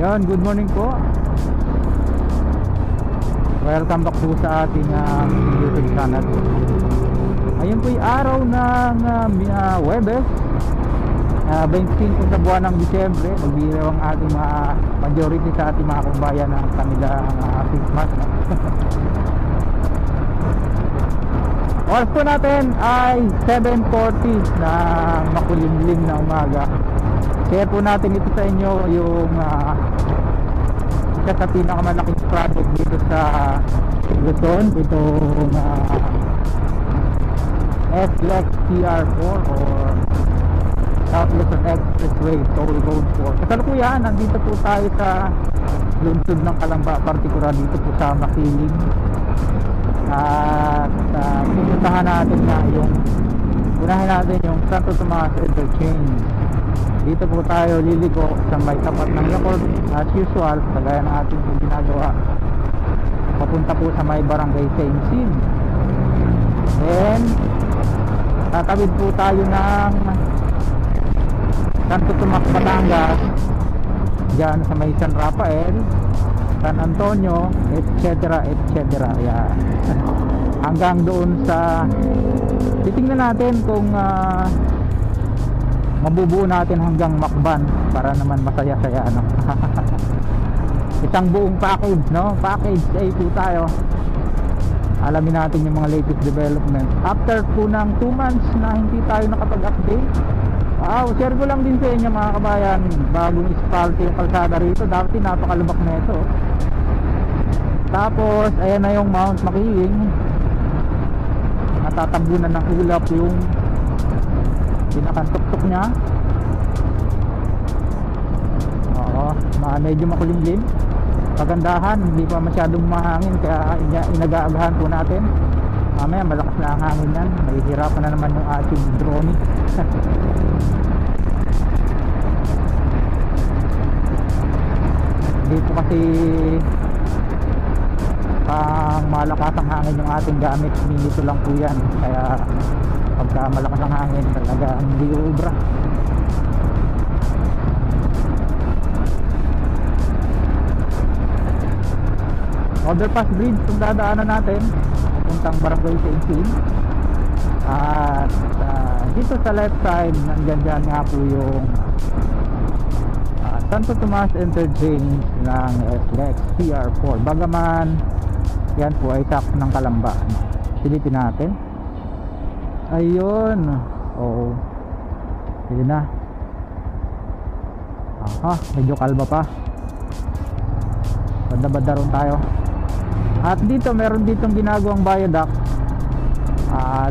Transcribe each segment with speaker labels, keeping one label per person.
Speaker 1: Ayun, good morning po. Welcome back po sa ating YouTube channel. Ayun po yung araw ng Huwebes, 25 sa buwan ng Disyembre. Magbiro ang ating majority sa ating mga kumbayan ng kanilang Christmas. Oras po natin ay 7:40 na makulimlim na umaga. Share po natin ito sa inyo yung isa sa pinakamalaking project dito sa Luzon, itong SLEX TR4 or South Luzon Expressway Toll Road 4. Kasalukuyan, nandito po tayo sa lungsod ng Calamba, partikular dito po sa Makiling. At pupuntahan natin na yung unahin natin yung Santo Tomas Interchange. Dito po tayo liliko sa may tapat ng Yakult as usual, kagaya ng ating ginagawa, papunta po sa may barangay Saint Sim. Then tatawid po tayo ng Santo Tomas, Batangas, dyan sa may San Rafael, San Antonio, etc. Yan. Hanggang doon sa titingnan natin kung mabubuo natin hanggang Macban para naman masaya-saya, ano. Isang buong package, no? Package A po tayo. Alamin natin yung mga latest development after po ng 2 months na hindi tayo nakapag-update. Share ko lang din sa inyo mga kabayan, bagong spalte yung kalsada rito. Dati napakalubak na ito. Tapos ayan na yung Mount Makiling, natatabunan ng ulap yung pinakantok-tok niya. Medyo makulimlim. Pagandahan, hindi pa masyadong mahangin, kaya inagaagahan po natin. Mamaya malakas na ang hangin yan, mahihirapan na naman yung ating drone. Dito kasi pang malakas ang hangin yung ating gamit, minito lang po yan, kaya pagka malakas ang hangin talaga hindi ubra. Overpass bridge kung dadaanan natin puntang barangay Saint Sim. At dito sa left side nandyan nga po yung Santo Tomas Interchange ng SLEX TR4. Bagaman yan po ay sakto ng Calamba, silipin natin. Ayun, yun na. Medyo kalba pa, banda-banda ron tayo. At dito meron ditong ginagawang viaduct,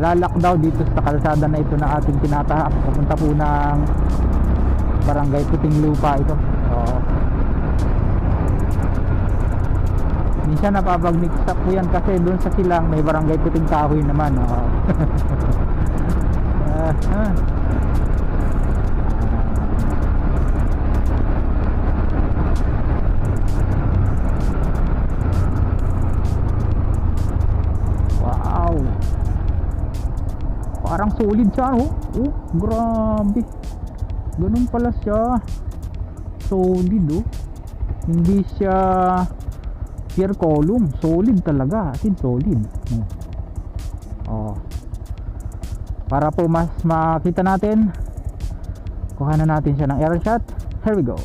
Speaker 1: lalak daw dito sa kalsada na ito na ating tinatahak papunta po ng barangay Puting Lupa ito. Minsan napapag-mix up po yan kasi doon sa silang may barangay Puting Kahoy naman. Wow, parang solid siya, grabe, ganun pala siya, solid, hindi siya pier column, solid talaga, solid. Para po mas makita natin, kuha na natin siya ng air shot. Here we go.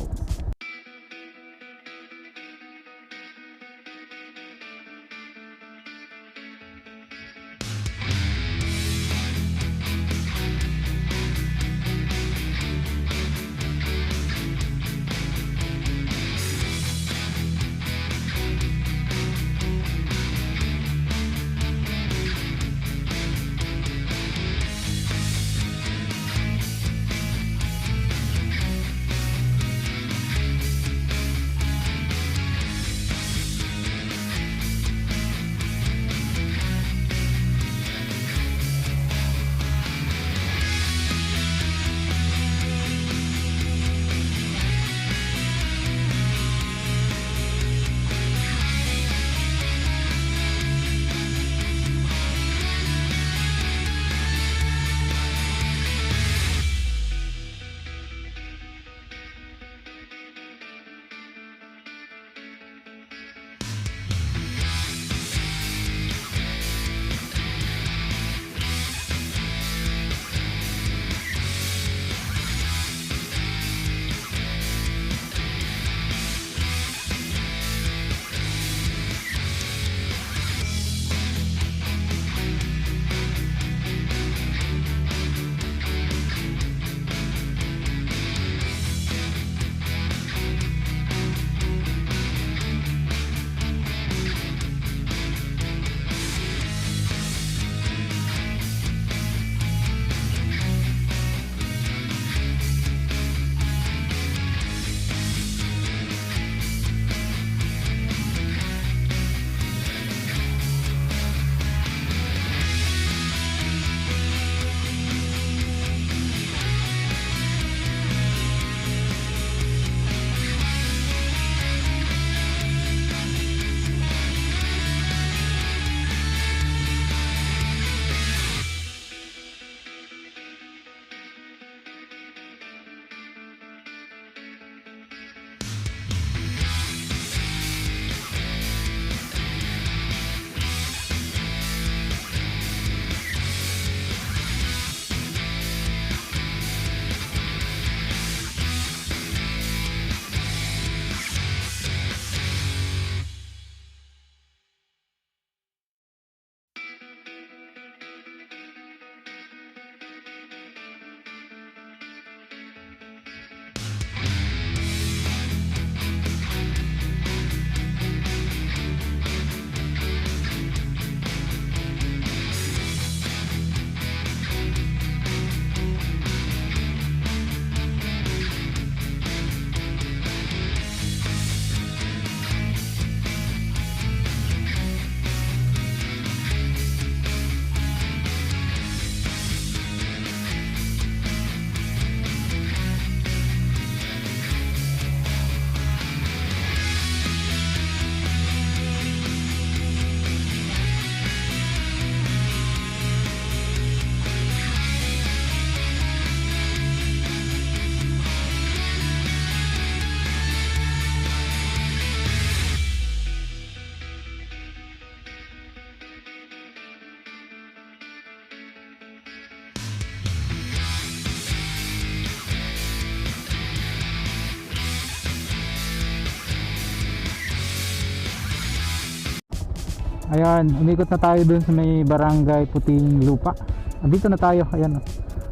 Speaker 1: Ayan, umikot na tayo dun sa may barangay Puting Lupa. Dito na tayo, ayan.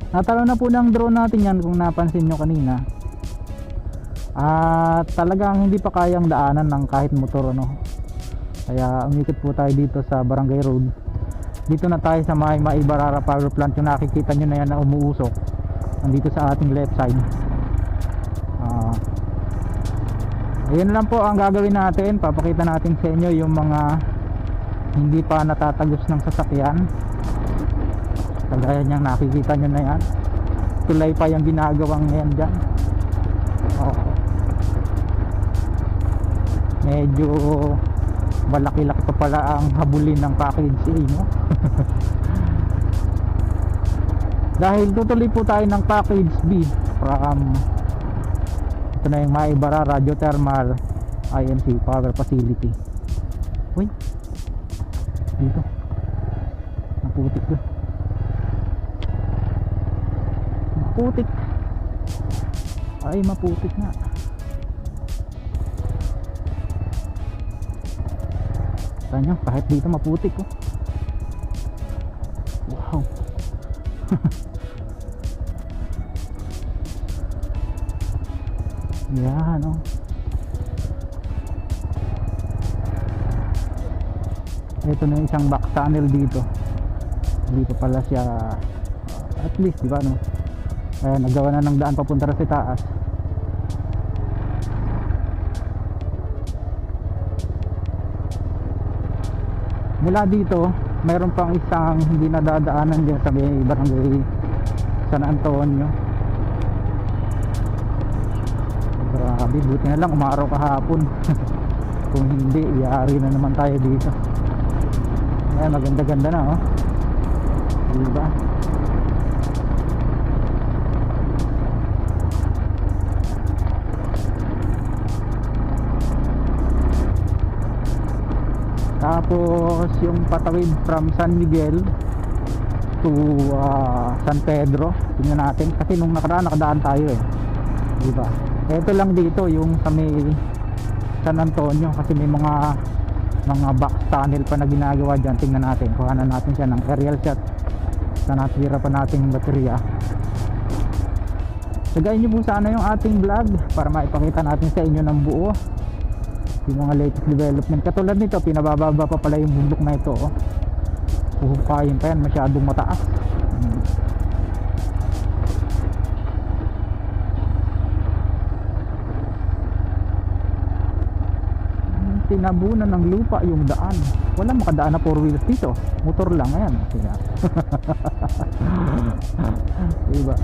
Speaker 1: Natalo na po ng drone natin yan kung napansin nyo kanina. At talagang hindi pa kayang daanan ng kahit motor, ano. Kaya umikot po tayo dito sa Barangay Road. Dito na tayo sa may Maibarara Power Plant. Yung nakikita nyo na yan na umuusok, nandito sa ating left side. Ayun lang po ang gagawin natin. Papakita natin sa inyo yung mga hindi pa natatagos ng sasakyan. Kagaya niyang nakikita nyo na yan. Tulay pa yung ginagawang yan dyan. Medyo malaki-laki pa pala ang habulin ng package A, no? Dahil tutuloy po tayo ng package B from ito na yung Maibarara Geothermal IMC Power Facility. Uy, dito naputik ko. Maputik. Ay, maputik nga. Tanya, kahit dito maputik ko. Wow. Yan, oh. Ito na isang back tunnel dito. Dito pala siya, at least, di ba, no? Nagawa na ng daan papunta sa taas. Mula dito, mayroon pang isang hindi nadadaanan dyan sa may barangay San Antonio. Grabe, buti na lang umaraw kahapon. Kung hindi, iyari na naman tayo dito. Ayan, maganda-ganda na, oh. Diba? Tapos yung patawid from San Miguel to San Pedro, tingnan natin kasi nung nakadaan tayo eh, di ba? Ito lang dito yung sa may San Antonio kasi may mga box tunnel pa na ginagawa diyan. Tingnan natin, kuhanan natin siya ng aerial shot na natira pa nating baterya. Sagayin niyo po sana yung ating vlog para maipakita natin sa inyo ng buo yung mga latest development. Katulad nito, pinabababa pa pala yung bundok na ito, oh. Puhupayin pa yan, masyadong mataas. Tinabunan ng lupa yung daan. Wala makadaan na 4 wheels dito, motor lang, ayan. Diba?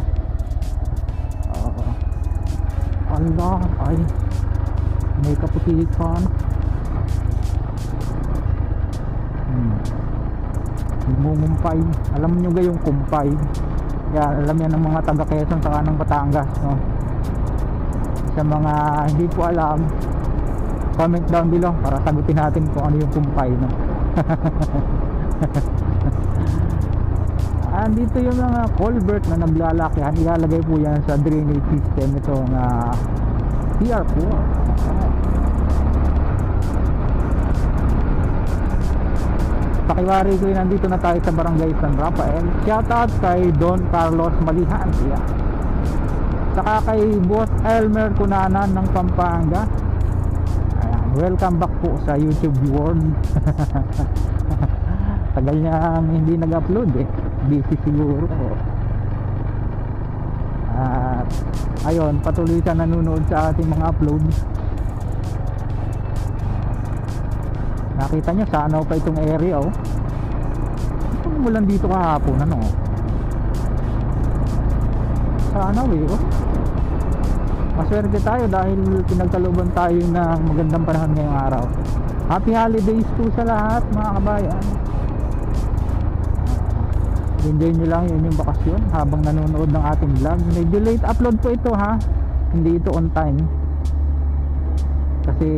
Speaker 1: Allah, ay may kaputikan. Mumumpay. Alam nyo ga yung kumpay? Yan, alam yan ng mga taga Quezon saka ng Batangas, no? Sa mga hindi po alam, comment down below para sagutin natin kung ano yung kumpay, no? Andito yung mga culvert na naglalakihan. Ilalagay po yan sa drainage system ito na CR4. Pakiwari ko yun, nandito na tayo sa Barangay San Rafael. Shoutout kay Don Carlos Malihan, yeah. Saka kay Boss Elmer Cunanan ng Pampanga. Ayan, welcome back po sa YouTube world. Tagal niyang hindi nag-upload eh, busy siguro. At ayun, patuloy ka nanonood sa ating mga upload. Nakita nyo, sanaw pa itong area, oh. Ito mulan dito kahapon, ano? Sanaw eh, oh. Maswerte tayo dahil pinagkaluban tayo ng magandang panahon ngayong araw. Happy holidays po sa lahat, mga kabayan. Enjoy nyo lang yun yung bakasyon habang nanonood ng ating vlog. Medyo late upload po ito, ha. Hindi ito on time kasi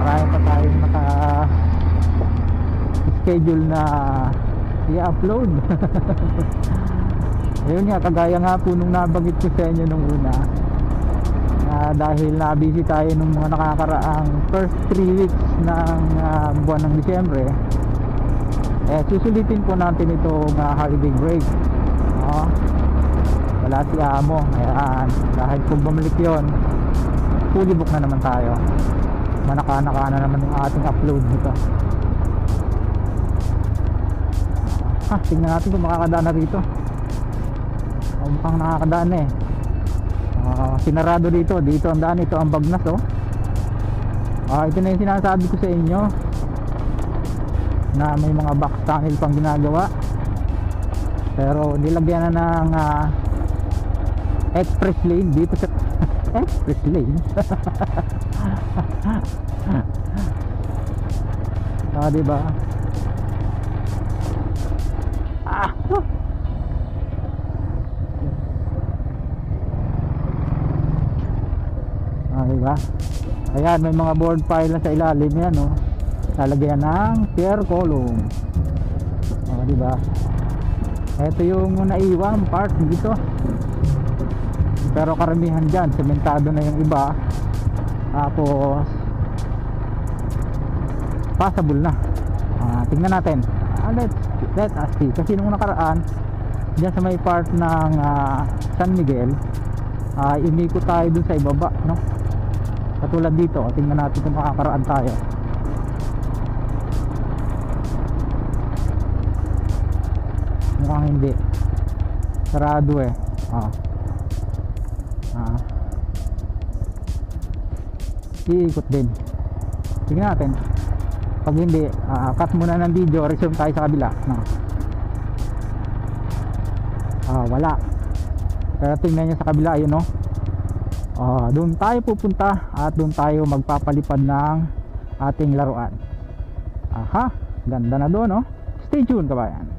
Speaker 1: marami pa tayong naka-schedule na i-upload. Ayun nga, kagaya nga po nung nabanggit ko sa inyo nung una, dahil na busy tayo nung mga nakakaraang first 3 weeks ng buwan ng Disyembre, susulitin po natin itong holiday break. Wala si Amo, ayan, dahil kung bumalik yon, fully book na naman tayo. Manaka-naka na naman yung ating upload nito. Tingnan natin kung makakadaan na rito. Mukhang nakakadaan na sinarado dito ang daan, ito ang Bagnas. Ito na yung sinasabi ko sa inyo na may mga back tunnel pang ginagawa, pero nilagyan na ng express lane dito sa express lane. Diba? Diba? Ayan, may mga board pile na sa ilalim yan, lalagyan ng pier column. Diba? Ito yung naiwang part dito, pero karamihan dyan sementado na yung iba, tapos passable na. Tingnan natin. Let us see, kasi nung nakaraan dyan sa may part ng San Miguel, imikot tayo dun sa ibaba, no? Katulad dito, tingnan natin kung makakaraan tayo. Mukhang hindi, sarado iikot din. Tingnan natin. Pag hindi, cut muna ng video, resume tayo sa kabila, no? Wala. Pero tingnan nyo sa kabila, yun, no? Doon tayo pupunta at doon tayo magpapalipad ng ating laruan. Ganda na doon, no? Stay tuned, kabayan.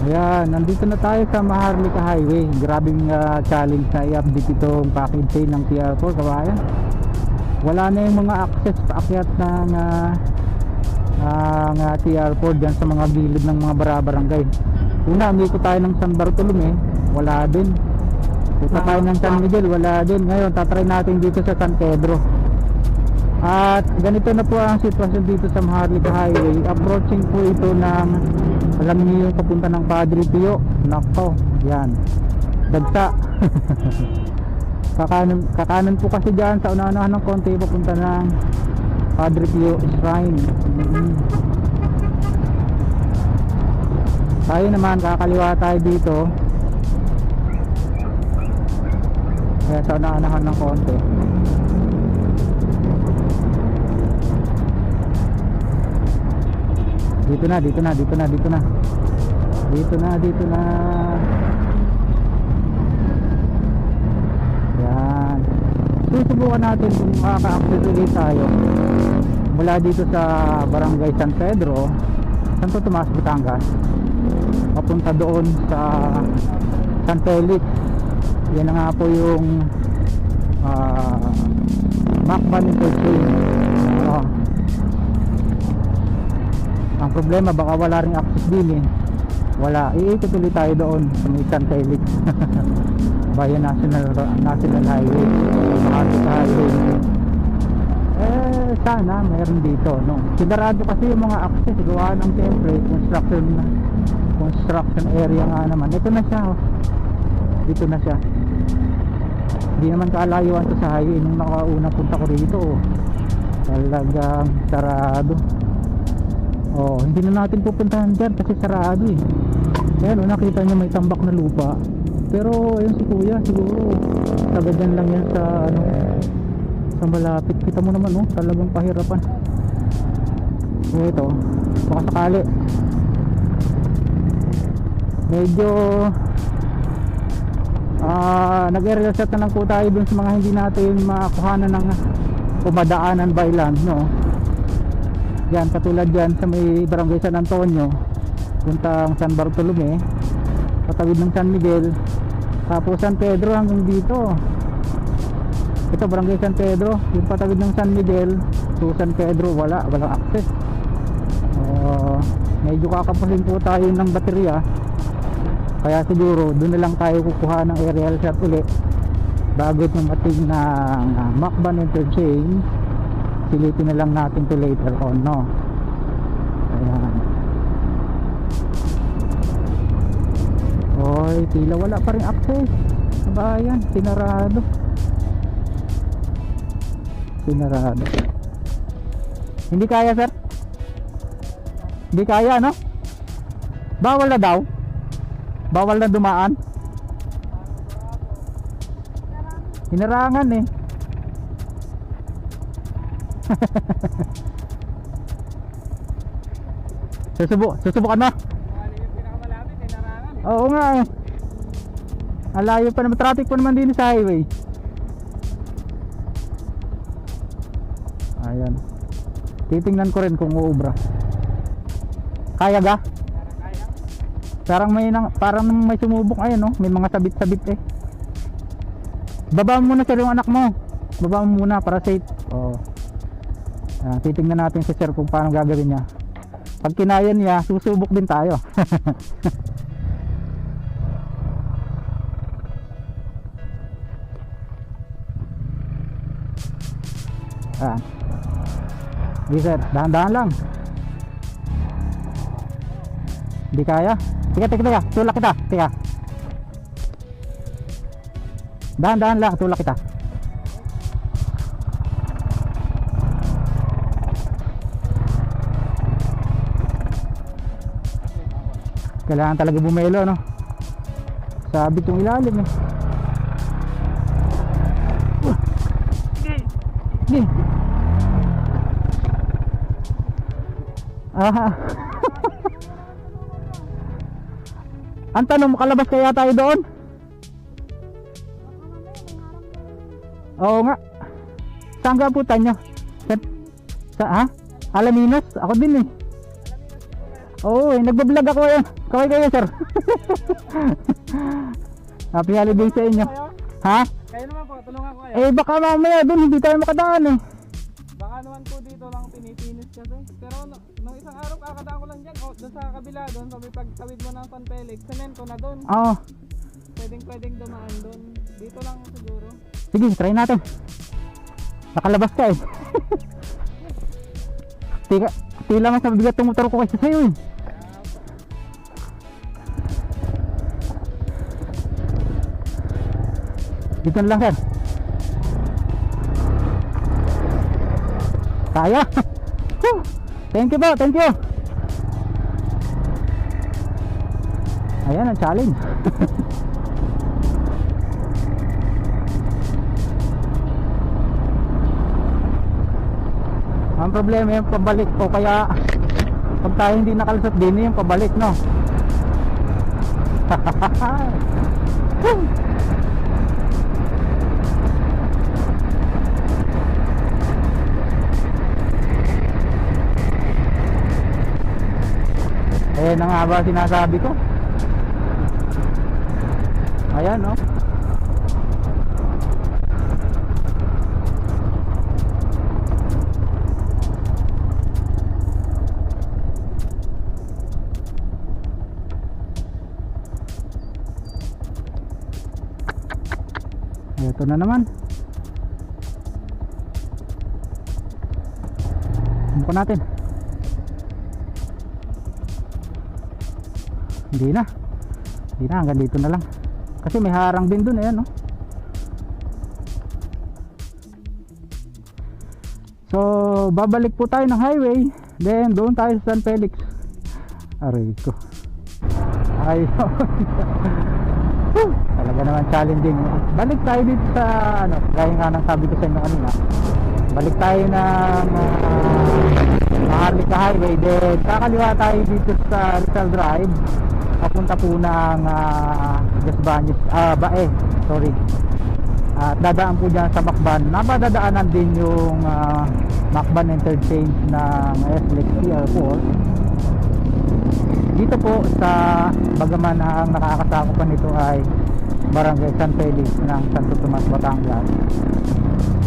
Speaker 1: Ayan, nandito na tayo sa Maharlika Highway. Grabing challenge na i-update itong package chain ng TR4, kabayan. Wala na yung mga access paakyat ng TR4 dyan sa mga gilid ng mga barangay. Una, umiko tayo ng San Bartolome, wala din. Punta tayo ng San Miguel, wala din. Ngayon, tatry natin dito sa San Pedro. At ganito na po ang sitwasyon dito sa Maharlika Highway. Approaching po ito ng, alam niyo yung papunta ng Padre Pio. Nako, yan, dagsa. kakanan po kasi dyan sa unahan ng konti papunta ng Padre Pio Shrine. Tayo naman kakaliwa tayo dito, kaya sa unahan ng konti. Dito na. Yan. Susubukan natin kung makaka-access ulit tayo mula dito sa Barangay San Pedro, Santo Tomas, Batangas, papunta doon sa San Felix. Yan na nga po yung Macban Interchange. Ang problema, baka wala ring access din eh. Wala, iikot ulit tayo doon sa may San Felix. Bayan National Highway, Maharlika Highway. Sana mayroon dito, no? Sinarado kasi yung mga access, gawa ng siyempre construction area nga naman. Ito na siya, oh. Dito na siya. Hindi naman kaalayuan to sa highway nung nakaunang punta ko rito, oh. Talagang sarado. Oh, hindi na natin pupuntahan dyan kasi sarado eh. Ayan, nakita nyo may tambak na lupa. Pero ayun si kuya, siguro taga dyan lang yan sa ano, sa malapit. Kita mo naman, oh, talagang pahirapan. So ito, baka sakali medyo nag-reset na lang po tayo dun sa mga hindi natin makuhanan ng pumadaanan by land, no? Yan, katulad dyan sa may Barangay San Antonio, puntang San Bartolome, patawid ng San Miguel, tapos San Pedro hanggang dito. Ito Barangay San Pedro, yung patawid ng San Miguel to San Pedro, walang access. Medyo kakapusin po tayo ng baterya, kaya siguro doon na lang tayo kukuha ng aerial shot ulit bago dumating ng Macban Interchange. Silipin na lang natin to later on, no? Ayan. Oy, tila wala pa rin access. Bayan, sinarado. Hindi kaya, sir? Hindi kaya, no? Bawal na daw? Bawal na dumaan? Hinarangan eh. Susubukan mo? Oo nga eh. Alayo pa naman, traffic pa naman din sa highway. Ayan, titingnan ko rin kung uubra. Kaya ga? Parang may sumubok. Ayan, no? May mga sabit-sabit eh. Baba mo muna sir yung anak mo. Baba mo muna para safe. Oh. Titingnan natin si sir kung paano gagawin niya. Pag kinaya niya, susubok din tayo. Hindi sir, dahan-dahan lang. Hindi kaya. Teka, tulak kita. Teka, dahan-dahan lang, tulak kita. Kailangan talaga bumelo, no? Sabit yung ilalim eh. Sige. Ang tanong, makalabas kaya tayo doon? Oo nga. Saan ka putan nyo? Sa Alaminos? Ako din eh. Oo, nagbablog ako eh. Kaway kayo, sir. Happy holiday sa inyo.
Speaker 2: Kayo?
Speaker 1: Ha?
Speaker 2: Kayo naman po, tulungan ko kayo.
Speaker 1: Eh, baka mamaya doon hindi tayo makadaan eh.
Speaker 2: Baka naman po dito lang pinipinis kasi. Pero nung isang araw kakadaan ko lang dyan. O, doon sa kabila, doon sa may pagtawid mo ng San Felix. Semento na doon.
Speaker 1: Oo.
Speaker 2: Pwedeng dumaan doon. Dito lang siguro.
Speaker 1: Sige, try natin. Nakalabas ka eh. Tila nga sa bigat ng motor ko kasi sa'yo eh. Dito na lang, sir. Kaya. Thank you po, thank you. Ayan ang challenge. Ang problema yung pabalik ko, kaya pag tayo hindi nakalusot din yung pabalik, no? Eh na nga ba sinasabi ko? Ayan, no? Ito na naman. Subukan natin. Hindi na. Hindi na, hanggang dito na lang. Kasi may harang din dun, ayan, no? So, babalik po tayo ng highway. Then, doon tayo sa San Felix. Aray ko. Ayun. Talaga naman challenging. Balik tayo dito sa ano, gaya nga ng sabi ko sa inyo kanina. Balik tayo ng Maharlika Highway. Then kakaliwa tayo dito sa Rizal Drive. Papunta po ng Gasbañez, Bae, sorry. At dadaan po dyan sa Macban. Napadadaanan din yung Macban interchange ng SLEX PR4. Dito po sa Bagaman, ang nakakasama pa nito ay Barangay San Felix ng Santo Tomas, Batangas.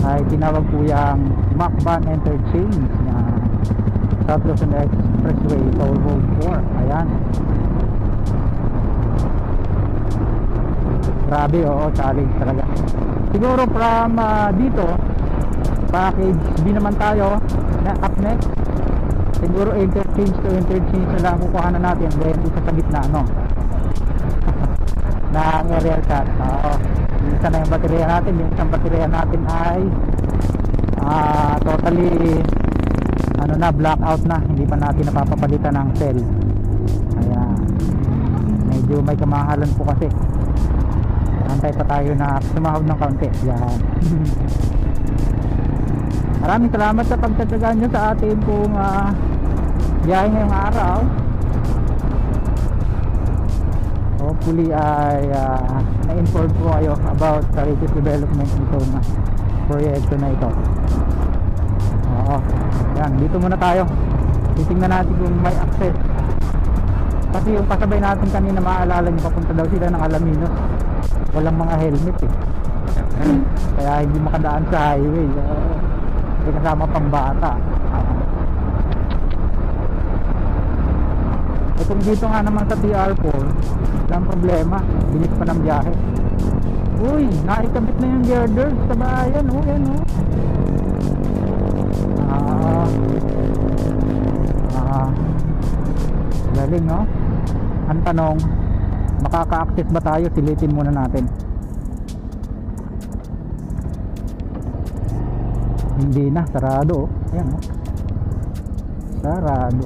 Speaker 1: Ay tinawag po yung Macban interchange na South Luzon Expressway Toll Road 4. Ayan. Grabe, oo, challenge talaga. Siguro from dito package B naman tayo na up next. Siguro interchange to interchange na lang kukuhanan natin. Then isa sa gitna, no? Na aerial cut. Oo. Isa na yung baterya natin. Yung isang baterya natin ay totally ano na, blackout na. Hindi pa natin napapapalitan ng cell. Kaya medyo may kamahalan po kasi. Antay pa tayo na sumahod ng kaunti. Yan. Maraming salamat sa pagtatagan nyo sa atin pong biyahe ngayong araw. Hopefully ay na-inform po kayo about sa latest development nito na proyekto na ito. Oo. Yan, dito muna tayo. Titingnan natin kung may access. Kasi yung kasabay natin kanina, maaalala nyo, papunta daw sila ng Alaminos. Walang mga helmet eh. Kaya hindi makadaan sa highway. May kasama pang bata. Eh kung dito nga naman sa TR4, walang problema, bilis pa ng biyahe. Uy, naikabit na yung girder sa bayan, oh, yan oh. Galing, no? Ang tanong, makaka-access ba tayo? Silitin muna natin. Hindi na, sarado, oh. Ayan, oh. Sarado.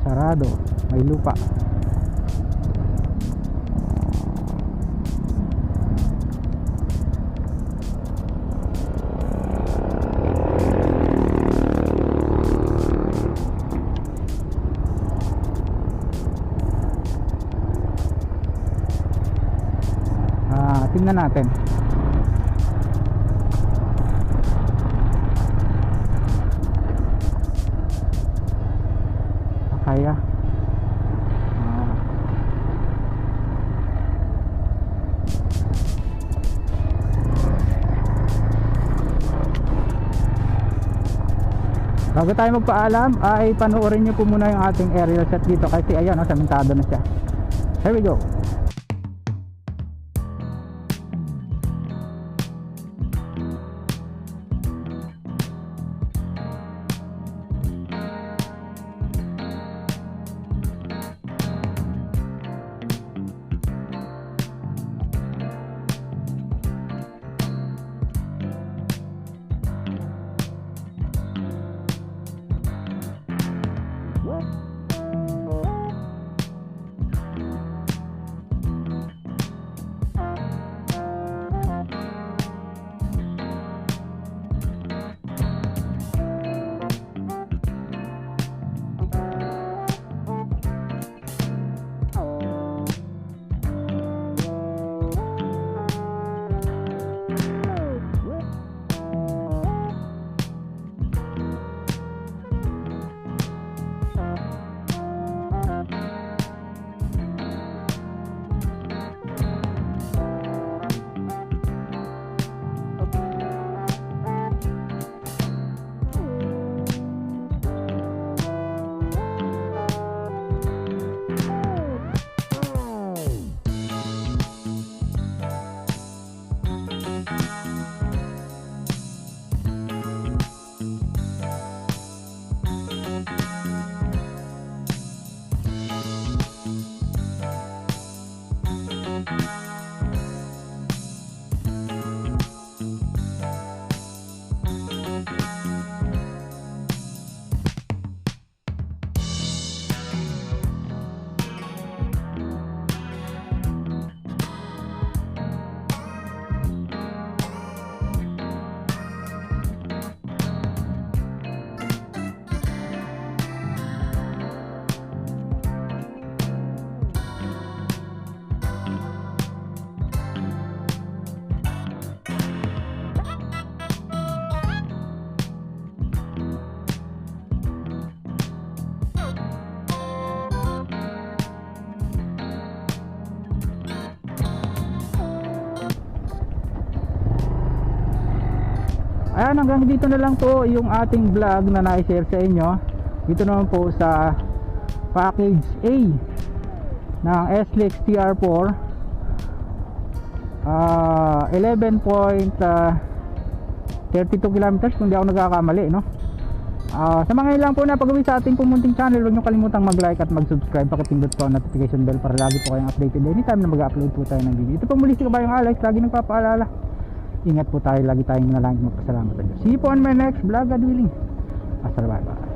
Speaker 1: Sarado, may lupa. Tingnan natin. Bago tayo magpaalam ay panoorin nyo po muna yung ating aerial shot dito kasi ayan, samentado na siya. Here we go. Ayan, hanggang dito na lang po yung ating vlog na na-share sa inyo. Dito naman po sa package A ng SLX TR4, 11.32 kilometers kung di ako nagkakamali, no? Sa mga ilang po na pag-uwi sa ating pumunting channel, huwag nyo kalimutang mag-like at mag-subscribe, pakipindot po ang notification bell para lagi po kayong updated anytime na mag-upload po tayo ng video. Ito po muli si Kabayong Alex, lagi nagpapaalala, ingat po tayo, lagi tayong manalangin, magpasalamat sa Diyos. See you po on my next vlog, God willing. Bye bye.